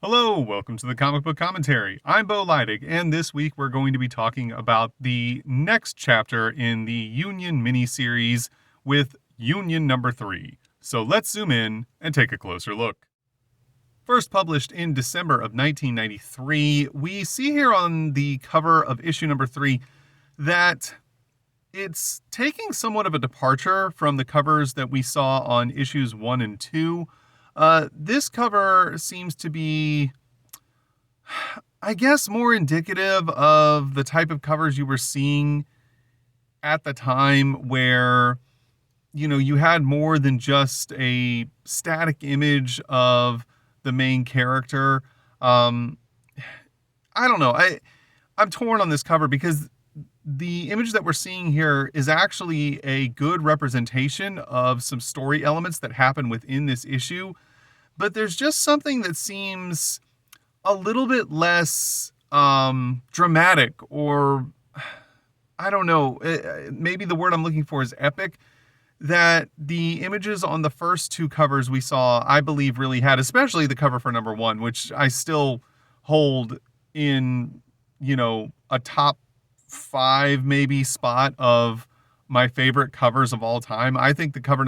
Hello, welcome to the Comic Book Commentary. I'm Bo Leidig, and this week we're going to be talking about the next chapter in the Union miniseries with Union number 3. So let's zoom in and take a closer look. First published in December of 1993, we see here on the cover of issue number 3 that it's taking somewhat of a departure from the covers that we saw on issues 1 and 2. This cover seems to be, I guess, more indicative of the type of covers you were seeing at the time where, you had more than just a static image of the main character. I don't know. I'm torn on this cover because the image that we're seeing here is actually a good representation of some story elements that happen within this issue, but there's just something that seems a little bit less dramatic, or I don't know, maybe the word I'm looking for is epic, that the images on the first two covers we saw, I believe, really had, especially the cover for number 1, which I still hold in, a top 5 maybe spot of my favorite covers of all time. I think the cover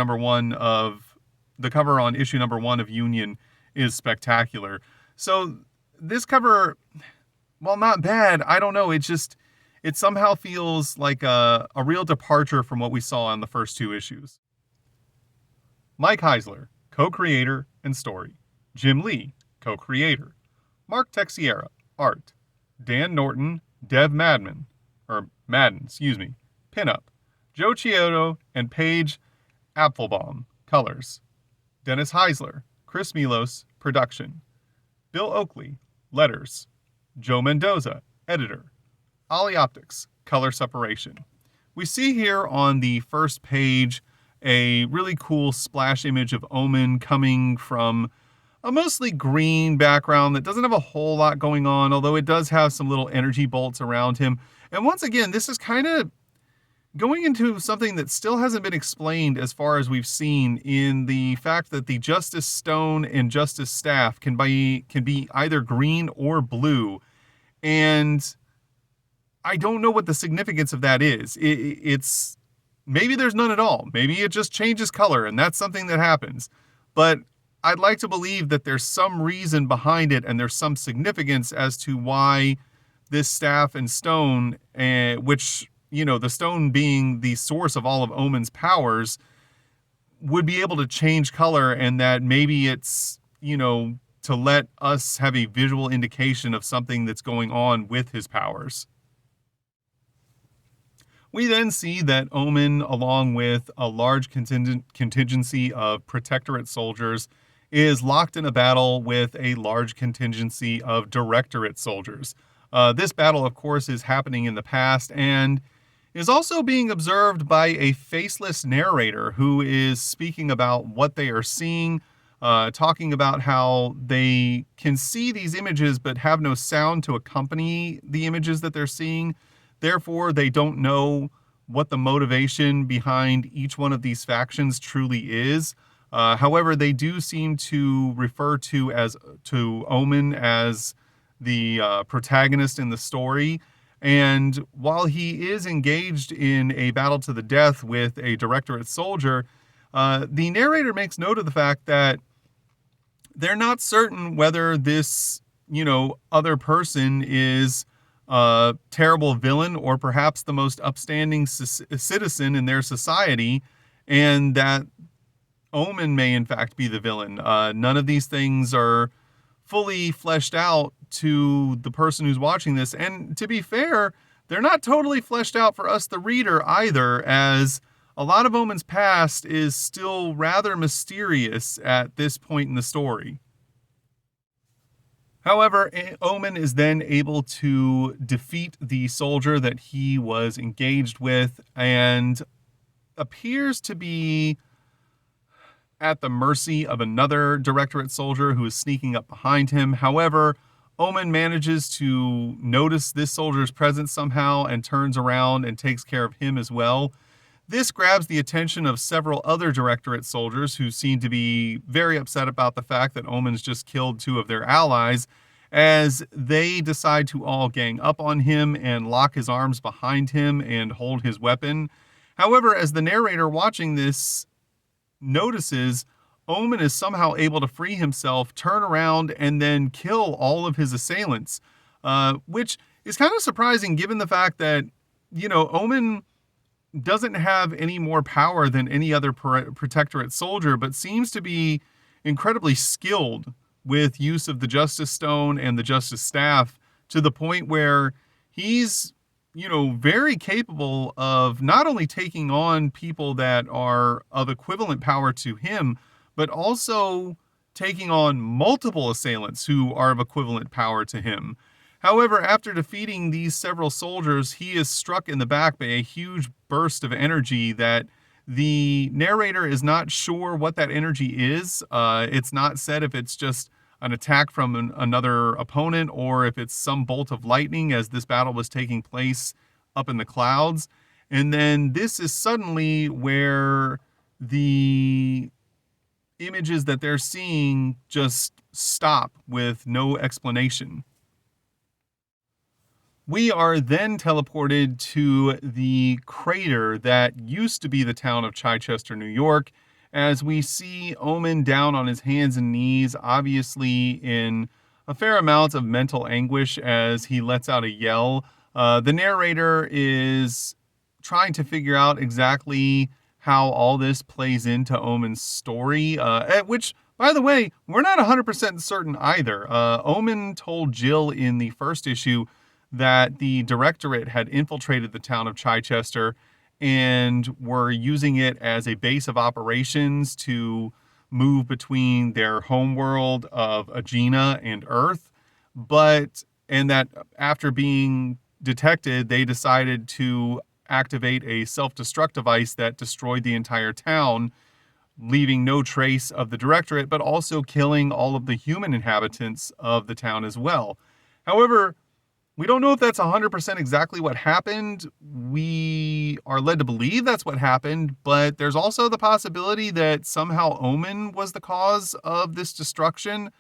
on issue number 1 of Union is spectacular. So this cover, while not bad, I don't know, it somehow feels like a real departure from what we saw on the first 2 issues. Mike Heisler, co-creator and story. Jim Lee, co-creator. Mark Texiera, art. Dan Norton, Dev Madden, pinup. Joe Chiodo and Paige Apfelbaum, colors. Dennis Heisler, Chris Milos, production. Bill Oakley, letters. Joe Mendoza, editor. Ollie Optics, color separation. We see here on the first page a really cool splash image of Omen coming from a mostly green background that doesn't have a whole lot going on, although it does have some little energy bolts around him. And once again, this is kind of going into something that still hasn't been explained as far as we've seen, in the fact that the Justice Stone and Justice Staff can be either green or blue. And I don't know what the significance of that is. It's maybe there's none at all. Maybe it just changes color, and that's something that happens. But I'd like to believe that there's some reason behind it, and there's some significance as to why this staff and stone, which, the stone being the source of all of Omen's powers, would be able to change color, and that maybe it's, to let us have a visual indication of something that's going on with his powers. We then see that Omen, along with a large contingency of Protectorate soldiers, is locked in a battle with a large contingency of Directorate soldiers. This battle, of course, is happening in the past and is also being observed by a faceless narrator who is speaking about what they are seeing, talking about how they can see these images but have no sound to accompany the images that they're seeing. Therefore, they don't know what the motivation behind each one of these factions truly is. However, they do seem to refer to Omen as the protagonist in the story. And while he is engaged in a battle to the death with a Directorate soldier, the narrator makes note of the fact that they're not certain whether this, other person is a terrible villain or perhaps the most upstanding citizen in their society, and that Omen may in fact be the villain. None of these things are fully fleshed out to the person who's watching this. And to be fair, they're not totally fleshed out for us, the reader, either, as a lot of Omen's past is still rather mysterious at this point in the story. However, Omen is then able to defeat the soldier that he was engaged with and appears to be at the mercy of another Directorate soldier who is sneaking up behind him. However, Omen manages to notice this soldier's presence somehow and turns around and takes care of him as well. This grabs the attention of several other Directorate soldiers who seem to be very upset about the fact that Omen's just killed two of their allies, as they decide to all gang up on him and lock his arms behind him and hold his weapon. However, as the narrator watching this notices, Omen is somehow able to free himself, turn around, and then kill all of his assailants, which is kind of surprising given the fact that, Omen doesn't have any more power than any other Protectorate soldier, but seems to be incredibly skilled with use of the Justice Stone and the Justice Staff, to the point where he's, very capable of not only taking on people that are of equivalent power to him, but also taking on multiple assailants who are of equivalent power to him. However, after defeating these several soldiers, he is struck in the back by a huge burst of energy that the narrator is not sure what that energy is. It's not said if it's just an attack from another opponent or if it's some bolt of lightning, as this battle was taking place up in the clouds. And then this is suddenly where the images that they're seeing just stop with no explanation. We are then teleported to the crater that used to be the town of Chichester, New York, as we see Omen down on his hands and knees, obviously in a fair amount of mental anguish as he lets out a yell. The narrator is trying to figure out exactly how all this plays into Omen's story, which, by the way, we're not 100% certain either. Omen told Jill in the first issue that the Directorate had infiltrated the town of Chichester and were using it as a base of operations to move between their homeworld of Aegina and Earth. And that after being detected, they decided to activate a self-destruct device that destroyed the entire town, leaving no trace of the Directorate, but also killing all of the human inhabitants of the town as well. However, we don't know if that's 100% exactly what happened. We are led to believe that's what happened, but there's also the possibility that somehow Omen was the cause of this destruction.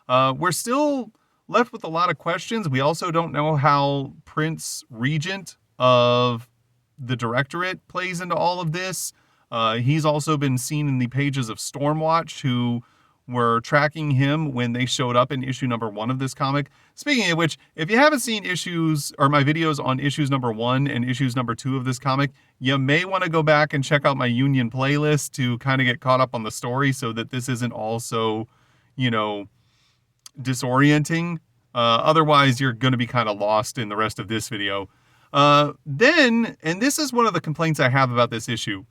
We're still left with a lot of questions. We also don't know how Prince Regent of the Directorate plays into all of this. He's also been seen in the pages of Stormwatch, who were tracking him when they showed up in issue number 1 of this comic. Speaking of which, if you haven't seen my videos on issues number 1 and issues number 2 of this comic, you may want to go back and check out my Union playlist to kind of get caught up on the story so that this isn't also, disorienting. Otherwise, you're going to be kind of lost in the rest of this video. Then, and this is one of the complaints I have about this issue,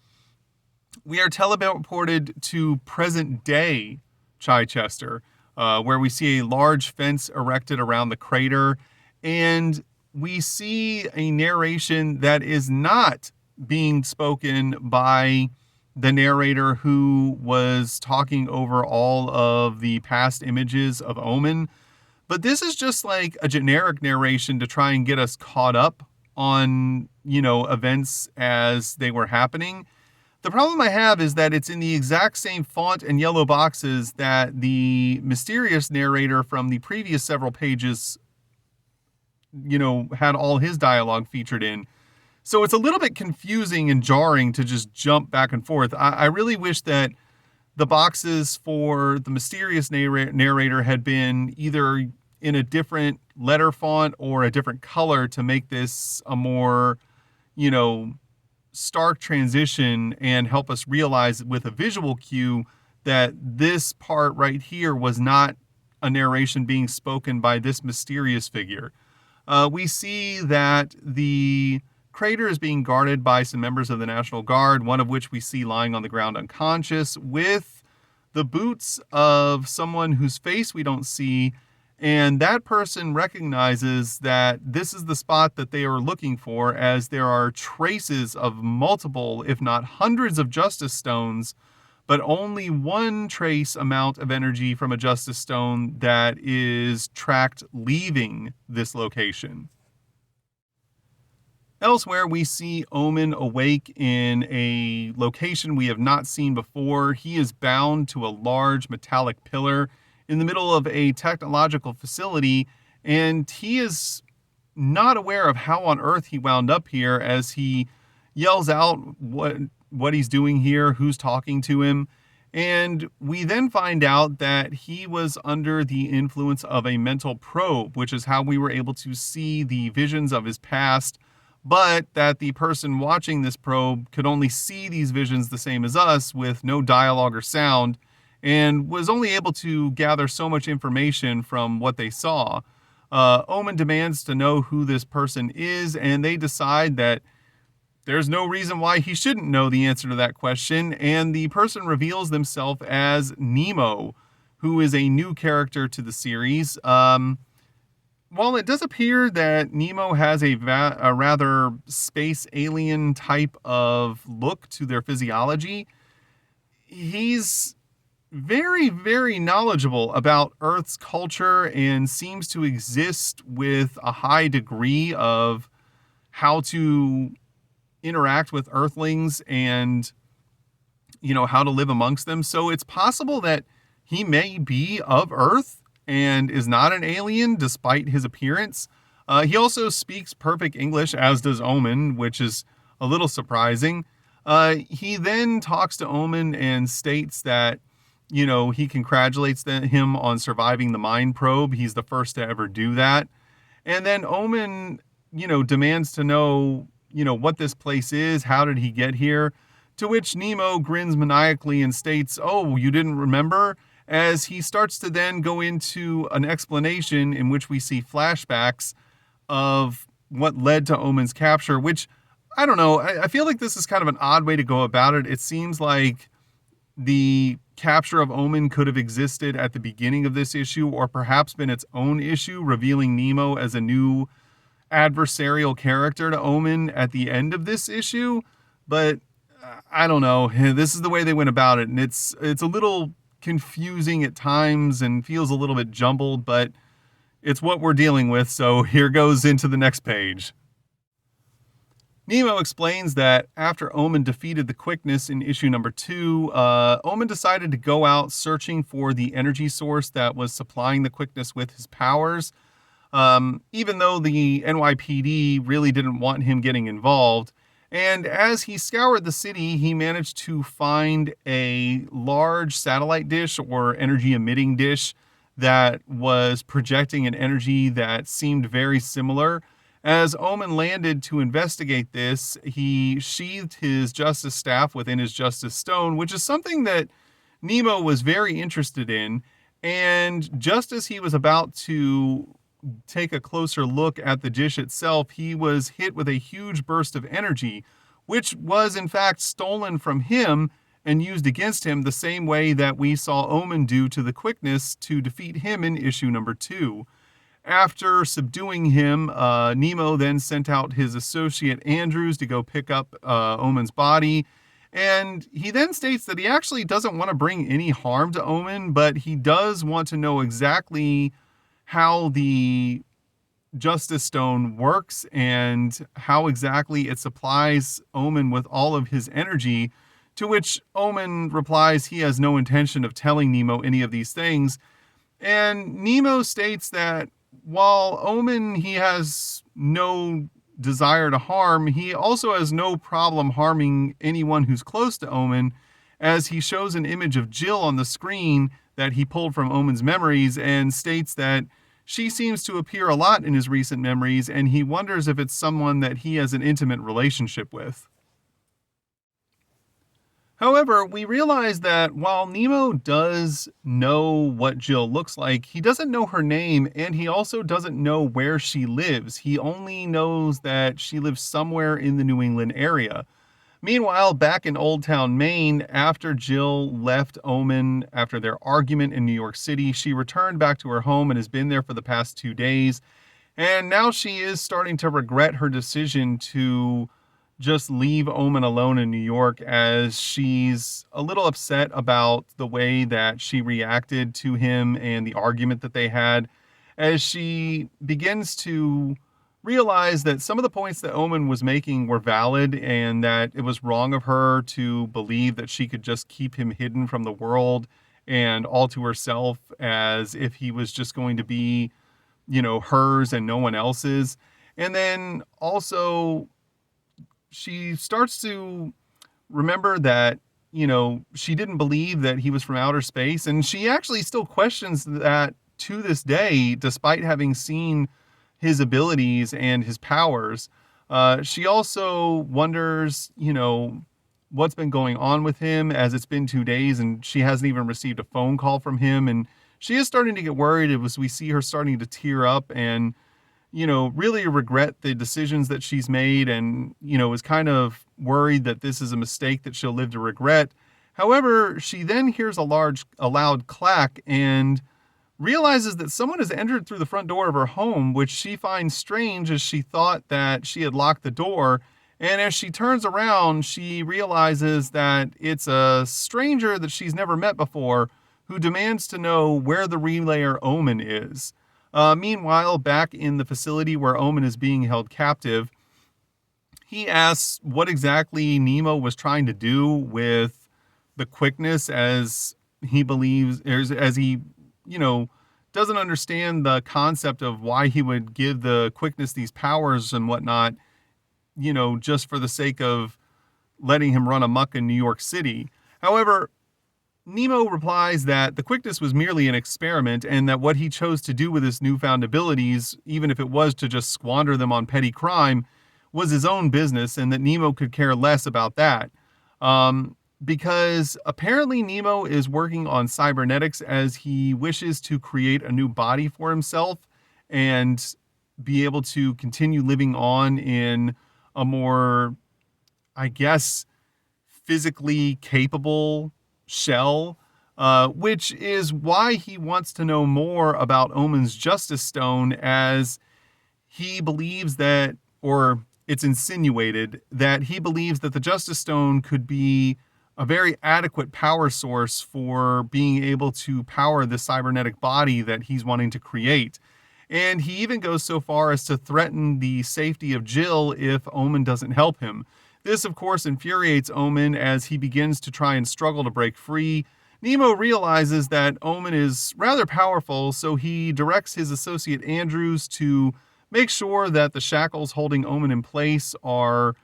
we are teleported to present day Chichester, where we see a large fence erected around the crater, and we see a narration that is not being spoken by the narrator who was talking over all of the past images of Omen. But this is just like a generic narration to try and get us caught up on, events as they were happening. The problem I have is that it's in the exact same font and yellow boxes that the mysterious narrator from the previous several pages, had all his dialogue featured in. So it's a little bit confusing and jarring to just jump back and forth. I really wish that the boxes for the mysterious narrator had been either in a different letter font or a different color to make this a more, stark transition and help us realize with a visual cue that this part right here was not a narration being spoken by this mysterious figure. We see that the crater is being guarded by some members of the National Guard, one of which we see lying on the ground unconscious with the boots of someone whose face we don't see. And that person recognizes that this is the spot that they are looking for, as there are traces of multiple, if not hundreds of Justice Stones, but only one trace amount of energy from a Justice Stone that is tracked leaving this location. Elsewhere, we see Omen awake in a location we have not seen before. He is bound to a large metallic pillar in the middle of a technological facility, and he is not aware of how on earth he wound up here as he yells out what he's doing here, who's talking to him. And we then find out that he was under the influence of a mental probe, which is how we were able to see the visions of his past, but that the person watching this probe could only see these visions the same as us with no dialogue or sound, and was only able to gather so much information from what they saw. Omen demands to know who this person is, and they decide that there's no reason why he shouldn't know the answer to that question, and the person reveals themselves as Nemo, who is a new character to the series. While it does appear that Nemo has a rather space alien type of look to their physiology, he's very, very knowledgeable about Earth's culture and seems to exist with a high degree of how to interact with Earthlings and, how to live amongst them. So it's possible that he may be of Earth and is not an alien despite his appearance. He also speaks perfect English, as does Omen, which is a little surprising. He then talks to Omen and states that, he congratulates him on surviving the mind probe. He's the first to ever do that. And then Omen, demands to know, what this place is. How did he get here? To which Nemo grins maniacally and states, "Oh, you didn't remember?" As he starts to then go into an explanation in which we see flashbacks of what led to Omen's capture, which, I don't know, I feel like this is kind of an odd way to go about it. It seems like the capture of Omen could have existed at the beginning of this issue, or perhaps been its own issue, revealing Nemo as a new adversarial character to Omen at the end of this issue. But I don't know. This is the way they went about it, and it's a little confusing at times and feels a little bit jumbled, but it's what we're dealing with, so here goes into the next page. Nemo explains that after Omen defeated the Quickness in issue number 2, Omen decided to go out searching for the energy source that was supplying the Quickness with his powers, even though the NYPD really didn't want him getting involved. And as he scoured the city, he managed to find a large satellite dish or energy emitting dish that was projecting an energy that seemed very similar. As Omen landed to investigate this, he sheathed his Justice Staff within his Justice Stone, which is something that Nemo was very interested in. And just as he was about to take a closer look at the dish itself, he was hit with a huge burst of energy, which was in fact stolen from him and used against him the same way that we saw Omen do to the Quickness to defeat him in issue number 2. After subduing him, Nemo then sent out his associate Andrews to go pick up Omen's body. And he then states that he actually doesn't want to bring any harm to Omen, but he does want to know exactly how the Justice Stone works and how exactly it supplies Omen with all of his energy, to which Omen replies he has no intention of telling Nemo any of these things. And Nemo states that while Omen, he has no desire to harm, he also has no problem harming anyone who's close to Omen, as he shows an image of Jill on the screen that he pulled from Omen's memories and states that she seems to appear a lot in his recent memories, and he wonders if it's someone that he has an intimate relationship with. However, we realize that while Nemo does know what Jill looks like, he doesn't know her name, and he also doesn't know where she lives. He only knows that she lives somewhere in the New England area. Meanwhile, back in Old Town, Maine, after Jill left Omen after their argument in New York City, she returned back to her home and has been there for the past 2 days. And now she is starting to regret her decision to just leave Omen alone in New York, as she's a little upset about the way that she reacted to him and the argument that they had, as she begins to realized that some of the points that Omen was making were valid and that it was wrong of her to believe that she could just keep him hidden from the world and all to herself as if he was just going to be, hers and no one else's. And then also she starts to remember that, she didn't believe that he was from outer space. And she actually still questions that to this day, despite having seen his abilities and his powers. She also wonders, what's been going on with him, as it's been 2 days and she hasn't even received a phone call from him. And she is starting to get worried as we see her starting to tear up and, really regret the decisions that she's made and, is kind of worried that this is a mistake that she'll live to regret. However, she then hears a loud clack and realizes that someone has entered through the front door of her home, which she finds strange as she thought that she had locked the door. And as she turns around, she realizes that it's a stranger that she's never met before who demands to know where the relayer Omen is. Meanwhile, back in the facility where Omen is being held captive, he asks what exactly Nemo was trying to do with the quickness, as he believes, as he, doesn't understand the concept of why he would give the quickness these powers and whatnot, just for the sake of letting him run amok in New York City. However, Nemo replies that the quickness was merely an experiment and that what he chose to do with his newfound abilities, even if it was to just squander them on petty crime, was his own business and that Nemo could care less about that. Because apparently Nemo is working on cybernetics as he wishes to create a new body for himself and be able to continue living on in a more, I guess, physically capable shell, which is why he wants to know more about Omen's Justice Stone, as he believes that, or it's insinuated that he believes that the Justice Stone could be a very adequate power source for being able to power the cybernetic body that he's wanting to create. And he even goes so far as to threaten the safety of Jill if Omen doesn't help him. This, of course, infuriates Omen as he begins to try and struggle to break free. Nemo realizes that Omen is rather powerful, so he directs his associate Andrews to make sure that the shackles holding Omen in place are,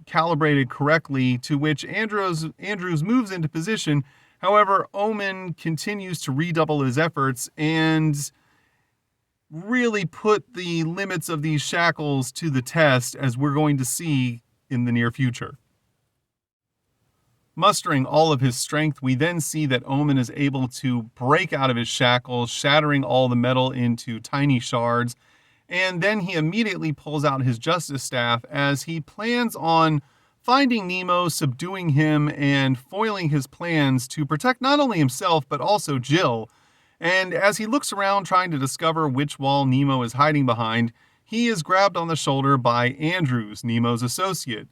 calibrated correctly, to which Andrews moves into position. However, Omen continues to redouble his efforts and really put the limits of these shackles to the test, as we're going to see in the near future. Mustering all of his strength, we then see that Omen is able to break out of his shackles, shattering all the metal into tiny shards, and then he immediately pulls out his justice staff as he plans on finding Nemo, subduing him, and foiling his plans to protect not only himself but also Jill. And as he looks around trying to discover which wall Nemo is hiding behind, he is grabbed on the shoulder by Andrews, Nemo's associate.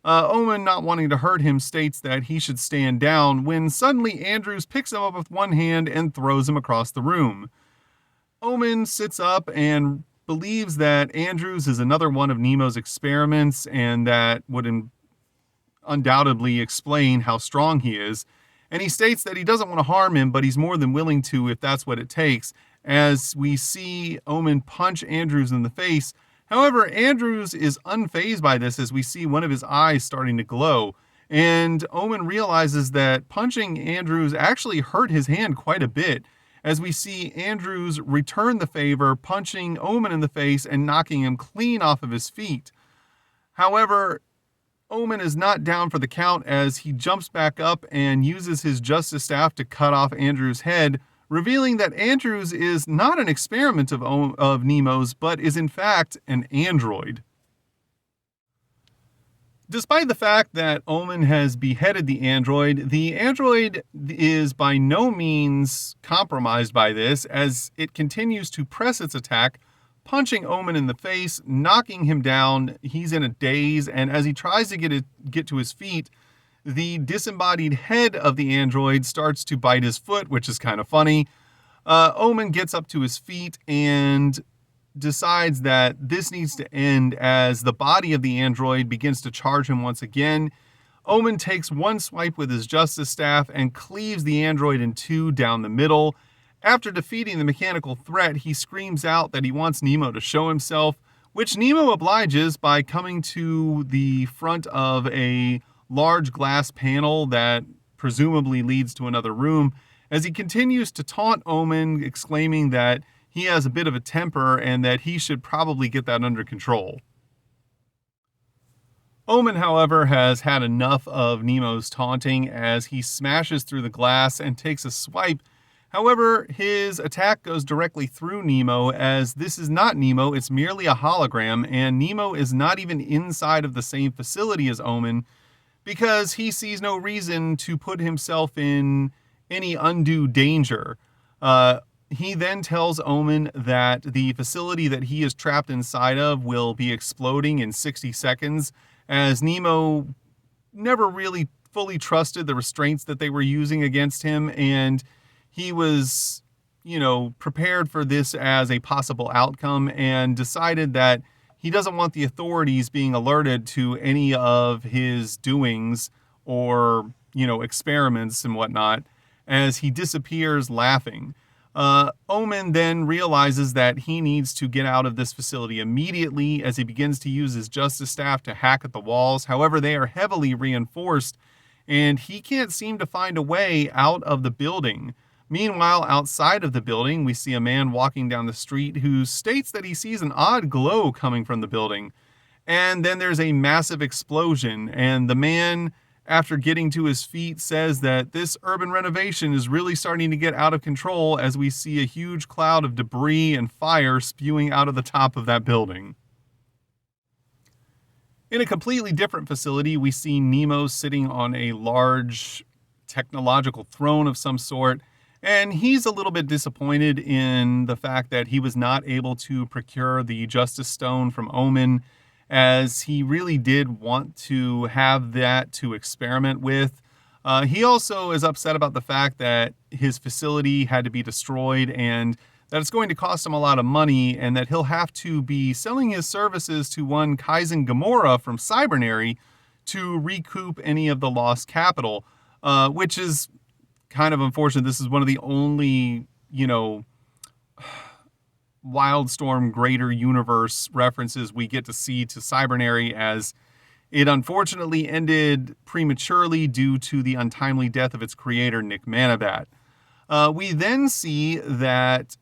Omen, not wanting to hurt him, states that he should stand down when suddenly Andrews picks him up with one hand and throws him across the room. Omen sits up and believes that Andrews is another one of Nemo's experiments, and that would undoubtedly explain how strong he is. And he states that he doesn't want to harm him, but he's more than willing to if that's what it takes, as we see Omen punch Andrews in the face. However, Andrews is unfazed by this as we see one of his eyes starting to glow. And Omen realizes that punching Andrews actually hurt his hand quite a bit, as we see Andrews return the favor, punching Omen in the face and knocking him clean off of his feet. However, Omen is not down for the count as he jumps back up and uses his justice staff to cut off Andrews' head, revealing that Andrews is not an experiment of Nemo's, but is in fact an android. Despite the fact that Omen has beheaded the android is by no means compromised by this, as it continues to press its attack, punching Omen in the face, knocking him down. He's in a daze, and as he tries to get to his feet, the disembodied head of the android starts to bite his foot, which is kind of funny. Omen gets up to his feet and decides that this needs to end as the body of the android begins to charge him once again. Omen takes one swipe with his justice staff and cleaves the android in two down the middle. After defeating the mechanical threat, he screams out that he wants Nemo to show himself, which Nemo obliges by coming to the front of a large glass panel that presumably leads to another room, as he continues to taunt Omen, exclaiming that he has a bit of a temper and that he should probably get that under control. Omen, however, has had enough of Nemo's taunting as he smashes through the glass and takes a swipe. However, his attack goes directly through Nemo, as this is not Nemo, it's merely a hologram, and Nemo is not even inside of the same facility as Omen, because he sees no reason to put himself in any undue danger. He then tells Omen that the facility that he is trapped inside of will be exploding in 60 seconds, as Nemo never really fully trusted the restraints that they were using against him, and he was, prepared for this as a possible outcome and decided that he doesn't want the authorities being alerted to any of his doings or, experiments and whatnot, as he disappears laughing. Omen then realizes that he needs to get out of this facility immediately as he begins to use his justice staff to hack at the walls. However, they are heavily reinforced and he can't seem to find a way out of the building. Meanwhile, outside of the building, we see a man walking down the street who states that he sees an odd glow coming from the building. And then there's a massive explosion, and the man, after getting to his feet, says that this urban renovation is really starting to get out of control as we see a huge cloud of debris and fire spewing out of the top of that building. In a completely different facility, we see Nemo sitting on a large technological throne of some sort, and he's a little bit disappointed in the fact that he was not able to procure the Justice Stone from Omen, as he really did want to have that to experiment with. He also is upset about the fact that his facility had to be destroyed and that it's going to cost him a lot of money, and that he'll have to be selling his services to one Kaizen Gamora from Cybernary to recoup any of the lost capital, which is kind of unfortunate. This is one of the only, Wildstorm Greater Universe references we get to see to Cybernary, as it unfortunately ended prematurely due to the untimely death of its creator, Nick Manabat. We then see that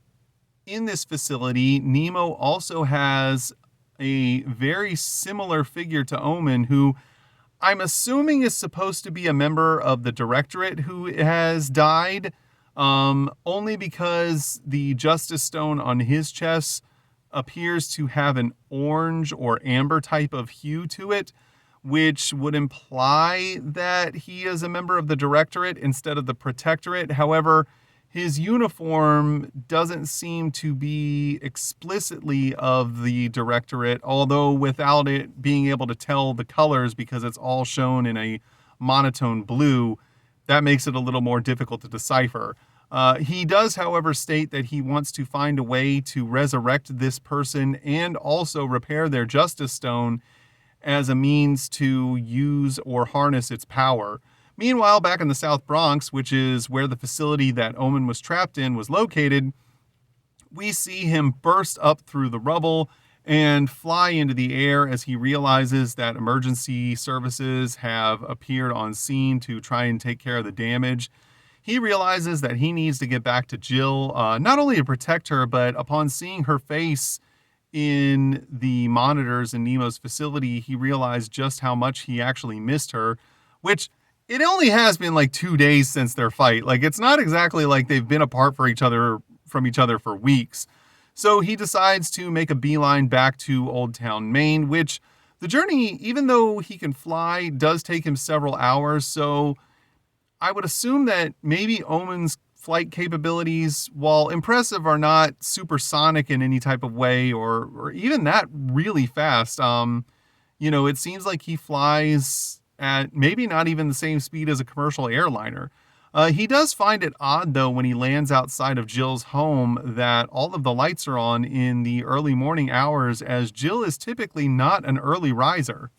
in this facility, Nemo also has a very similar figure to Omen, who I'm assuming is supposed to be a member of the Directorate who has died, only because the Justice Stone on his chest appears to have an orange or amber type of hue to it, which would imply that he is a member of the Directorate instead of the Protectorate. However, his uniform doesn't seem to be explicitly of the Directorate, although without it being able to tell the colors because it's all shown in a monotone blue, that makes it a little more difficult to decipher. He does, however, state that he wants to find a way to resurrect this person and also repair their Justice Stone as a means to use or harness its power. Meanwhile, back in the South Bronx, which is where the facility that Omen was trapped in was located, we see him burst up through the rubble and fly into the air as he realizes that emergency services have appeared on scene to try and take care of the damage. He realizes that he needs to get back to Jill, not only to protect her, but upon seeing her face in the monitors in Nemo's facility, he realized just how much he actually missed her, which it only has been like 2 days since their fight. Like, it's not exactly like they've been apart from each other for weeks. So he decides to make a beeline back to Old Town, Maine, which the journey, even though he can fly, does take him several hours. So I would assume that maybe Omen's flight capabilities, while impressive, are not supersonic in any type of way or even that really fast. It seems like he flies at maybe not even the same speed as a commercial airliner. He does find it odd, though, when he lands outside of Jill's home that all of the lights are on in the early morning hours, as Jill is typically not an early riser.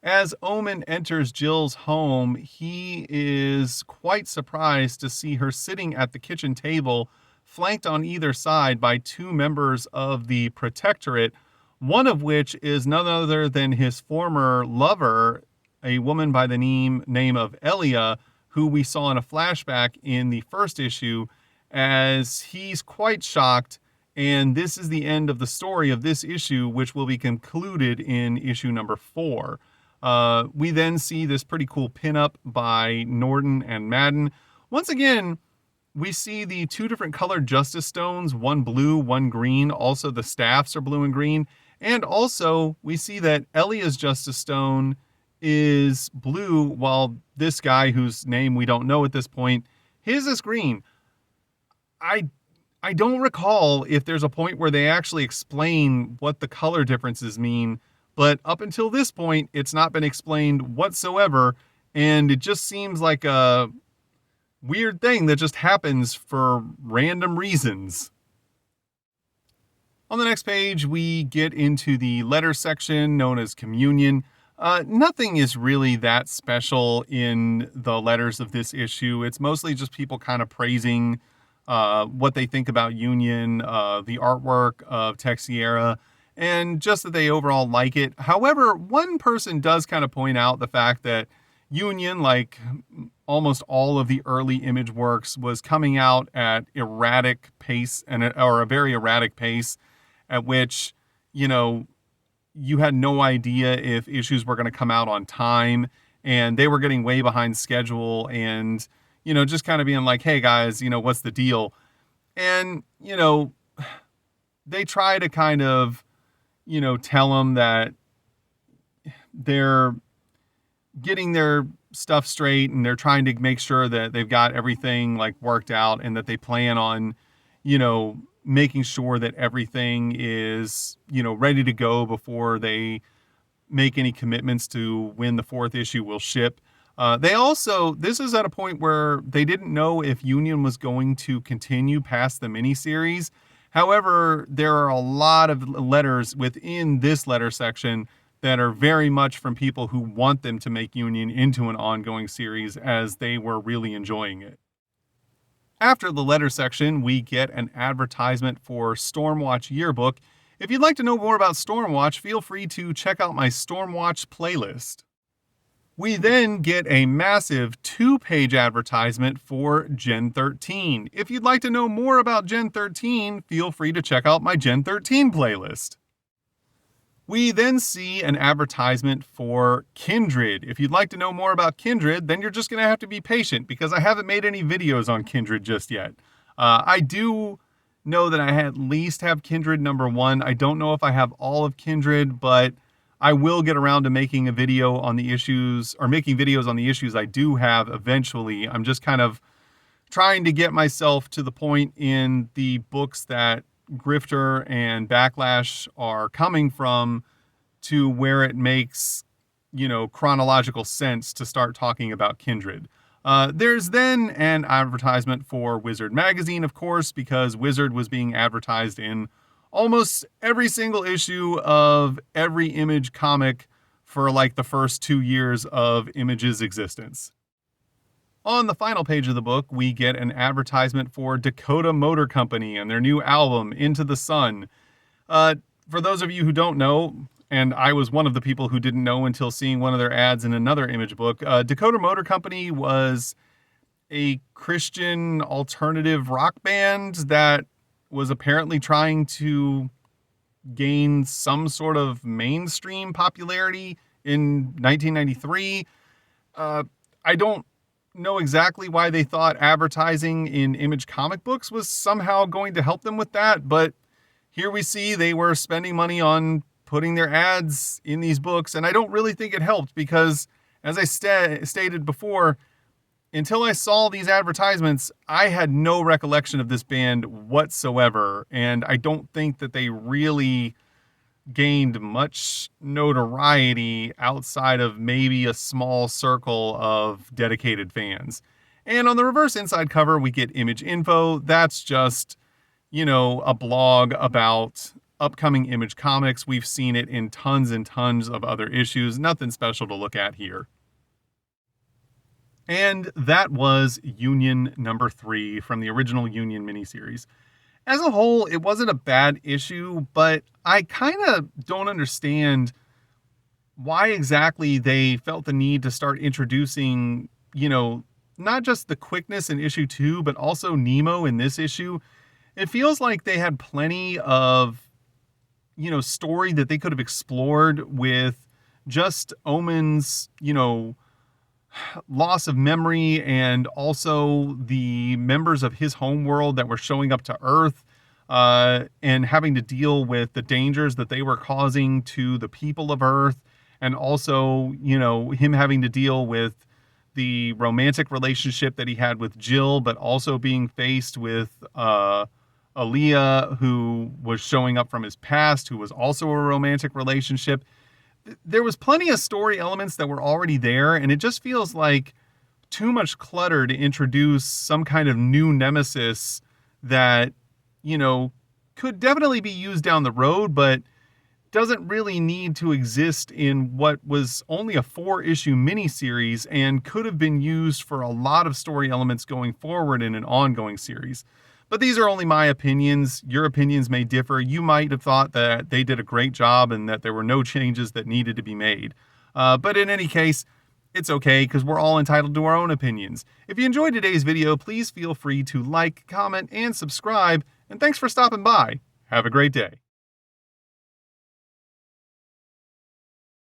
As Omen enters Jill's home, he is quite surprised to see her sitting at the kitchen table, flanked on either side by two members of the Protectorate, one of which is none other than his former lover, a woman by the name of Elia, who we saw in a flashback in the first issue, as he's quite shocked. And this is the end of the story of this issue, which will be concluded in issue number 4. We then see this pretty cool pinup by Norton and Madden. Once again, we see the two different colored Justice Stones, one blue, one green. Also, the staffs are blue and green. And also, we see that Elia's Justice Stone is blue, while this guy, whose name we don't know at this point, his is green. I don't recall if there's a point where they actually explain what the color differences mean, but up until this point, it's not been explained whatsoever, and it just seems like a weird thing that just happens for random reasons. On the next page, we get into the letter section known as Communion. Nothing is really that special in the letters of this issue. It's mostly just people kind of praising what they think about Union, the artwork of Texiera, and just that they overall like it. However, one person does kind of point out the fact that Union, like almost all of the early Image works, was coming out at erratic pace, or a very erratic pace, at which, you had no idea if issues were going to come out on time, and they were getting way behind schedule, and, just kind of being like, hey guys, what's the deal? And, they try to kind of, tell them that they're getting their stuff straight, and they're trying to make sure that they've got everything like worked out, and that they plan on, making sure that everything is, ready to go before they make any commitments to when the 4th issue will ship. This is at a point where they didn't know if Union was going to continue past the miniseries. However, there are a lot of letters within this letter section that are very much from people who want them to make Union into an ongoing series, as they were really enjoying it. After the letter section, we get an advertisement for Stormwatch Yearbook. If you'd like to know more about Stormwatch, feel free to check out my Stormwatch playlist. We then get a massive 2-page advertisement for Gen 13. If you'd like to know more about Gen 13, feel free to check out my Gen 13 playlist. We then see an advertisement for Kindred. If you'd like to know more about Kindred, then you're just going to have to be patient, because I haven't made any videos on Kindred just yet. I do know that I at least have Kindred number 1. I don't know if I have all of Kindred, but I will get around to making a video on the issues, or making videos on the issues I do have eventually. I'm just kind of trying to get myself to the point in the books that Grifter and Backlash are coming from, to where it makes, chronological sense to start talking about Kindred. There's then an advertisement for Wizard magazine, of course, because Wizard was being advertised in almost every single issue of every Image comic for like the first 2 years of Image's existence. On the final page of the book, we get an advertisement for Dakota Motor Company and their new album, Into the Sun. For those of you who don't know, and I was one of the people who didn't know until seeing one of their ads in another Image book, Dakota Motor Company was a Christian alternative rock band that was apparently trying to gain some sort of mainstream popularity in 1993. I don't know exactly why they thought advertising in Image comic books was somehow going to help them with that, but here we see they were spending money on putting their ads in these books, and I don't really think it helped, because, as I stated before, until I saw these advertisements, I had no recollection of this band whatsoever, and I don't think that they really gained much notoriety outside of maybe a small circle of dedicated fans. And on the reverse inside cover, we get image info. That's just, a blog about upcoming Image comics. We've seen it in tons and tons of other issues. Nothing special to look at here. And that was Union number 3 from the original Union miniseries. As a whole, it wasn't a bad issue, but I kind of don't understand why exactly they felt the need to start introducing, not just the quickness in issue 2, but also Nemo in this issue. It feels like they had plenty of, story that they could have explored with just Omen's, loss of memory, and also the members of his homeworld that were showing up to Earth, and having to deal with the dangers that they were causing to the people of Earth, and also, him having to deal with the romantic relationship that he had with Jill, but also being faced with Aaliyah, who was showing up from his past, who was also a romantic relationship. There was plenty of story elements that were already there, and it just feels like too much clutter to introduce some kind of new nemesis that, could definitely be used down the road, but doesn't really need to exist in what was only a 4-issue miniseries and could have been used for a lot of story elements going forward in an ongoing series. But these are only my opinions. Your opinions may differ. You might have thought that they did a great job and that there were no changes that needed to be made. But in any case, it's okay, because we're all entitled to our own opinions. If you enjoyed today's video, please feel free to like, comment, and subscribe. And thanks for stopping by. Have a great day.